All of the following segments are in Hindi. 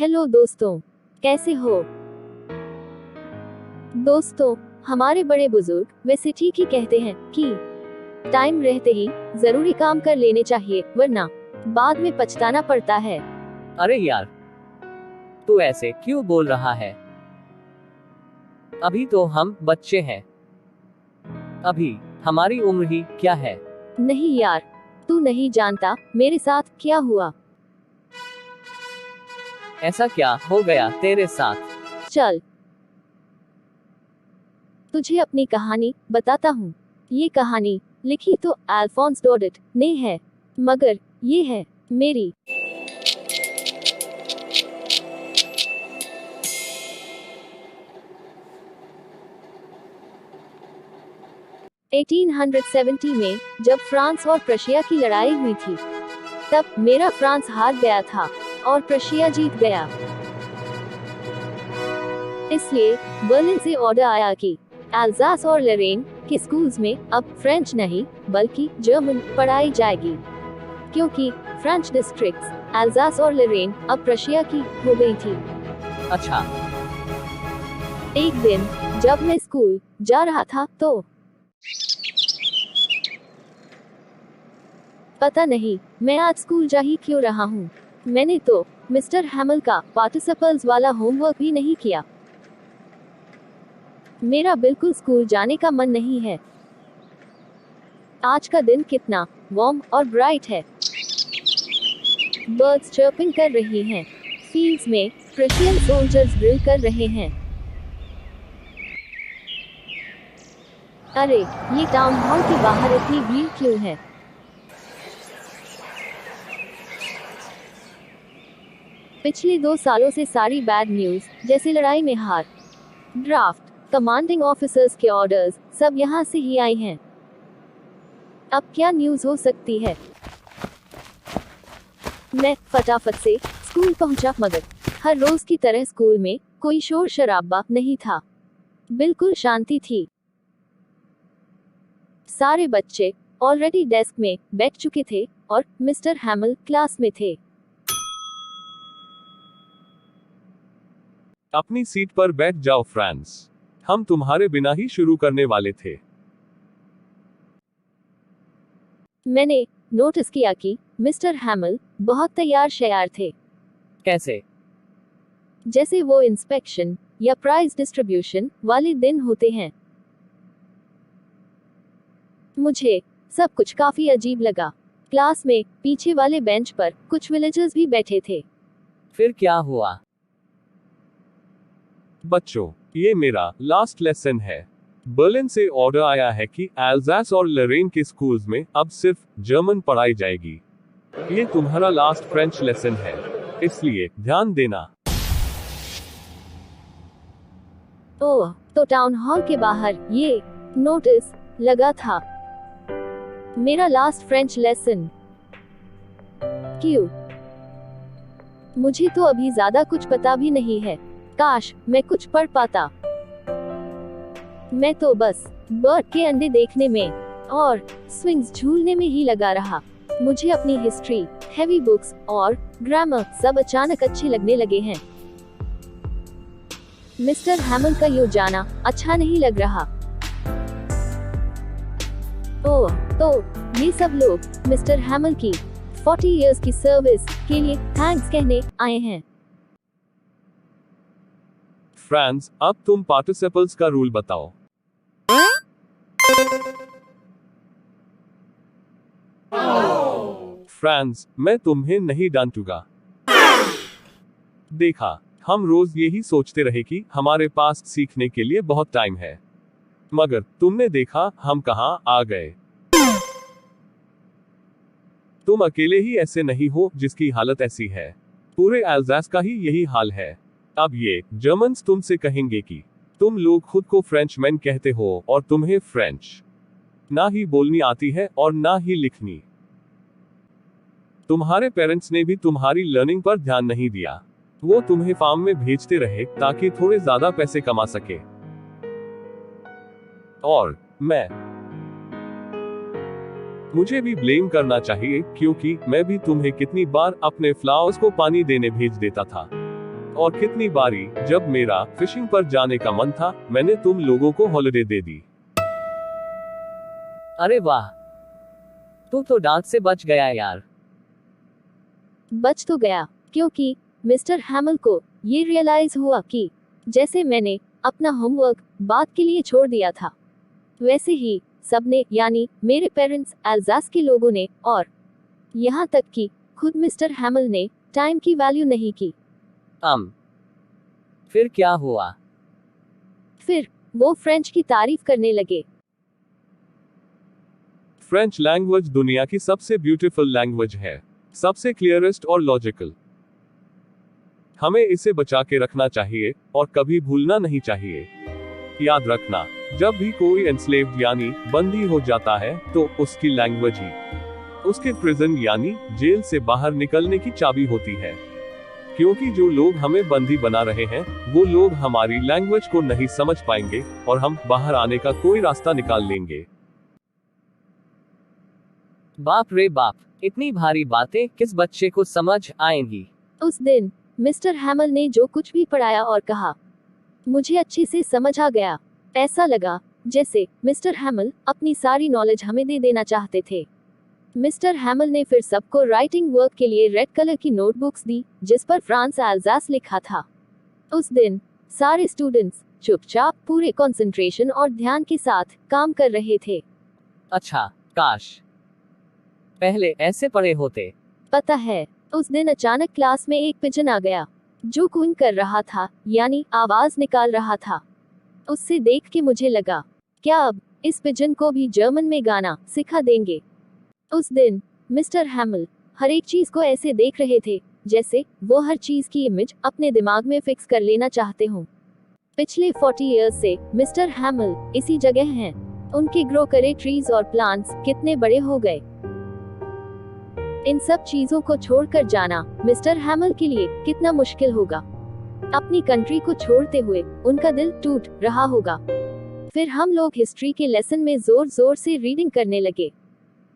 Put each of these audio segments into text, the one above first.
हेलो दोस्तों, कैसे हो। दोस्तों, हमारे बड़े बुजुर्ग वैसे ठीक ही कहते हैं कि टाइम रहते ही जरूरी काम कर लेने चाहिए, वरना बाद में पछताना पड़ता है। अरे यार, तू ऐसे क्यों बोल रहा है? अभी तो हम बच्चे हैं। अभी हमारी उम्र ही क्या है। नहीं यार, तू नहीं जानता मेरे साथ क्या हुआ। ऐसा क्या हो गया तेरे साथ? चल तुझे अपनी कहानी बताता हूँ। ये कहानी लिखी तो अल्फोंस डोडेट ने है, मगर ये है मेरी। (1870) में जब फ्रांस और प्रशिया की लड़ाई हुई थी, तब मेरा फ्रांस हार गया था और प्रशिया जीत गया। इसलिए बर्लिन से ऑर्डर आया कि अल्जास और लरेन के स्कूल्स में अब फ्रेंच नहीं बल्कि जर्मन पढ़ाई जाएगी, क्योंकि फ्रेंच डिस्ट्रिक्ट्स अल्जास और लरेन अब प्रशिया की हो गई थी। अच्छा, एक दिन जब मैं स्कूल जा रहा था तो पता नहीं मैं आज स्कूल जा ही क्यों रहा हूँ। मैंने तो मिस्टर हैमल का पार्टिसिपल्स वाला होमवर्क भी नहीं किया। मेरा बिल्कुल स्कूल जाने का मन नहीं है। आज का दिन कितना वार्म और ब्राइट है। बर्ड्स चर्पिंग कर रही हैं। फील्ड्स में प्रेशियन सोल्जर्स ड्रिल कर रहे हैं। अरे, ये टाउन हॉल के बाहर इतनी भीड़ क्यों है? पिछले 2 सालों से सारी बैड न्यूज, जैसे लड़ाई में हार, ड्राफ्ट, कमांडिंग ऑफिसर्स के ऑर्डर्स, सब यहाँ से ही आई हैं। अब क्या न्यूज हो सकती है? मैं फटाफट से स्कूल पहुंचा, मगर हर रोज की तरह स्कूल में कोई शोर शराबा नहीं था। बिल्कुल शांति थी। सारे बच्चे ऑलरेडी डेस्क में बैठ चुके थे और मिस्टर हैमल क्लास में थे। अपनी सीट पर बैठ जाओ फ्रांस, हम तुम्हारे बिना ही शुरू करने वाले थे। मैंने नोटिस किया कि मिस्टर हैमल बहुत तैयार शयार थे, कैसे? जैसे वो इंस्पेक्शन या प्राइज डिस्ट्रीब्यूशन वाले दिन होते हैं। मुझे सब कुछ काफी अजीब लगा। क्लास में पीछे वाले बेंच पर कुछ विलेजर्स भी बैठे थे। फिर क्या हुआ? बच्चों, ये मेरा लास्ट लेसन है। बर्लिन से ऑर्डर आया है कि अल्जास और लरेन के स्कूल्स में अब सिर्फ जर्मन पढ़ाई जाएगी। ये तुम्हारा लास्ट फ्रेंच लेसन है, इसलिए ध्यान देना। ओह, तो टाउन हॉल के बाहर ये नोटिस लगा था, मेरा लास्ट फ्रेंच लेसन। क्यों? मुझे तो अभी ज्यादा कुछ पता भी नहीं है। काश मैं कुछ पढ़ पाता। मैं तो बस बर्ड के अंडे देखने में और स्विंग्स झूलने में ही लगा रहा। मुझे अपनी हिस्ट्री, हेवी बुक्स और ग्रामर सब अचानक अच्छे लगने लगे हैं। मिस्टर हैमल का यो जाना अच्छा नहीं लग रहा। ओह, तो ये सब लोग मिस्टर हैमल की 40 इयर्स की सर्विस के लिए थैंक्स कहने आए हैं। फ्रांस, अब तुम पार्टिसिपल्स का रूल बताओ। फ्रांस, मैं तुम्हें नहीं डांटूंगा। देखा, हम रोज यही सोचते रहे कि हमारे पास सीखने के लिए बहुत टाइम है, मगर तुमने देखा हम कहां आ गए। तुम अकेले ही ऐसे नहीं हो जिसकी हालत ऐसी है। पूरे अल्जास का ही यही हाल है। अब ये जर्मन्स तुमसे कहेंगे कि तुम लोग खुद को फ्रेंचमैन कहते हो और तुम्हें फ्रेंच ना ही बोलनी आती है और ना ही लिखनी। तुम्हारे पेरेंट्स ने भी तुम्हारी लर्निंग पर ध्यान नहीं दिया। वो तुम्हें फार्म में भेजते रहे ताकि थोड़े ज्यादा पैसे कमा सके। और मुझे भी ब्लेम करना चाहिए, क्योंकि मैं भी तुम्हें कितनी बार अपने फ्लावर्स को पानी देने भेज देता था। और कितनी बारी जब मेरा फिशिंग पर जाने का मन था, मैंने तुम लोगों को हॉलिडे दे दी। अरे वाह, तू तो डांट से बच गया यार। बच तो गया, क्योंकि मिस्टर हैमल को ये रियलाइज हुआ कि जैसे मैंने अपना होमवर्क बाद के लिए छोड़ दिया था, वैसे ही सबने, यानी मेरे पेरेंट्स, अल्जास के लोगों ने, और यहाँ तक कि खुद मिस्टर हैमल ने टाइम की वैल्यू नहीं की। फिर क्या हुआ? फिर वो फ्रेंच की तारीफ करने लगे। फ्रेंच लैंग्वेज दुनिया की सबसे ब्यूटीफुल लैंग्वेज है, सबसे क्लियरेस्ट और लॉजिकल। हमें इसे बचा के रखना चाहिए और कभी भूलना नहीं चाहिए। याद रखना, जब भी कोई एंस्लेव्ड यानी बंदी हो जाता है, तो उसकी लैंग्वेज ही उसके प्रिजन यानी जेल से बाहर निकलने की चाबी होती है। क्योंकि जो लोग हमें बंदी बना रहे हैं, वो लोग हमारी लैंग्वेज को नहीं समझ पाएंगे और हम बाहर आने का कोई रास्ता निकाल लेंगे। बाप रे बाप, इतनी भारी बातें किस बच्चे को समझ आएंगी? उस दिन मिस्टर हैमल ने जो कुछ भी पढ़ाया और कहा, मुझे अच्छे से समझ आ गया। ऐसा लगा जैसे मिस्टर हैमल अपनी सारी नॉलेज हमें दे देना चाहते थे। मिस्टर हैमल ने फिर सबको राइटिंग वर्क के लिए रेड कलर की नोटबुक्स दी, जिस पर फ्रांस अल्जास लिखा था। उस दिन सारे स्टूडेंट्स चुपचाप, पूरे कंसंट्रेशन और ध्यान के साथ काम कर रहे थे। अच्छा, काश पहले ऐसे पढ़े होते। पता है, उस दिन अचानक क्लास में एक पिजन आ गया जो कून कर रहा था, यानी आवाज निकाल रहा था। उससे देख के मुझे लगा, क्या अब इस पिजन को भी जर्मन में गाना सिखा देंगे। उस दिन मिस्टर हैमल हर एक चीज को ऐसे देख रहे थे जैसे वो हर चीज की इमेज अपने दिमाग में फिक्स कर लेना चाहते हों। पिछले 40 इयर्स से मिस्टर हैमल इसी जगह हैं। उनके ग्रो करे ट्रीज और प्लांट्स कितने बड़े हो गए। इन सब चीजों को छोड़कर जाना मिस्टर हैमल के लिए कितना मुश्किल होगा। अपनी कंट्री को छोड़ते हुए उनका दिल टूट रहा होगा। फिर हम लोग हिस्ट्री के लेसन में जोर जोर से रीडिंग करने लगे।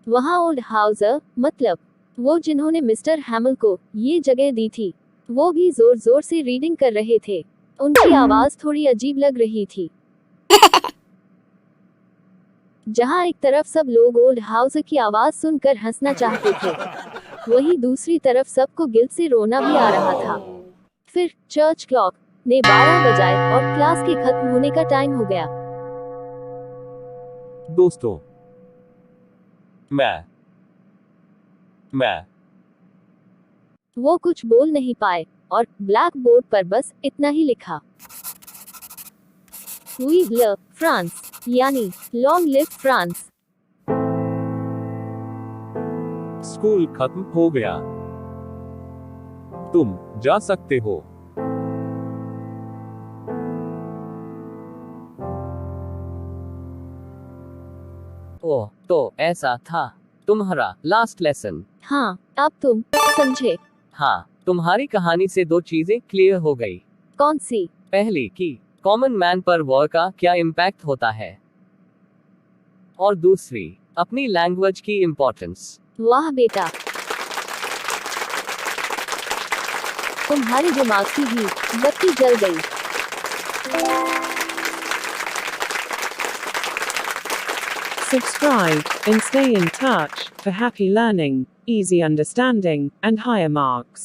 वहाँ ओल्ड हाउसर, मतलब वो जिन्होंने मिस्टर हैमल को ये जगह दी थी, वो भी जोर जोर से रीडिंग कर रहे थे। उनकी आवाज थोड़ी अजीब लग रही थी। जहाँ एक तरफ सब लोग ओल्ड हाउसर की आवाज सुनकर हंसना चाहते थे, वहीं दूसरी तरफ सबको गिल्ट से रोना भी आ रहा था। फिर चर्च क्लॉक ने 12 बजाए और क्लास के खत्म होने का टाइम हो गया। दोस्तों, मैं वो कुछ बोल नहीं पाए और ब्लैक बोर्ड पर बस इतना ही लिखा, वी लव फ्रांस, यानी लॉन्ग लिव फ्रांस। स्कूल खत्म हो गया, तुम जा सकते हो। ओह, तो ऐसा था तुम्हारा लास्ट लेसन। हाँ, अब तुम समझे। हाँ, तुम्हारी कहानी से 2 चीजें क्लियर हो गई। कौन सी? पहली कि कॉमन मैन पर वॉर का क्या इम्पैक्ट होता है, और दूसरी अपनी लैंग्वेज की इम्पोर्टेंस। वाह बेटा, तुम्हारे दिमाग की भी बत्ती जल गई। Subscribe and stay in touch for happy learning, easy understanding, and higher marks.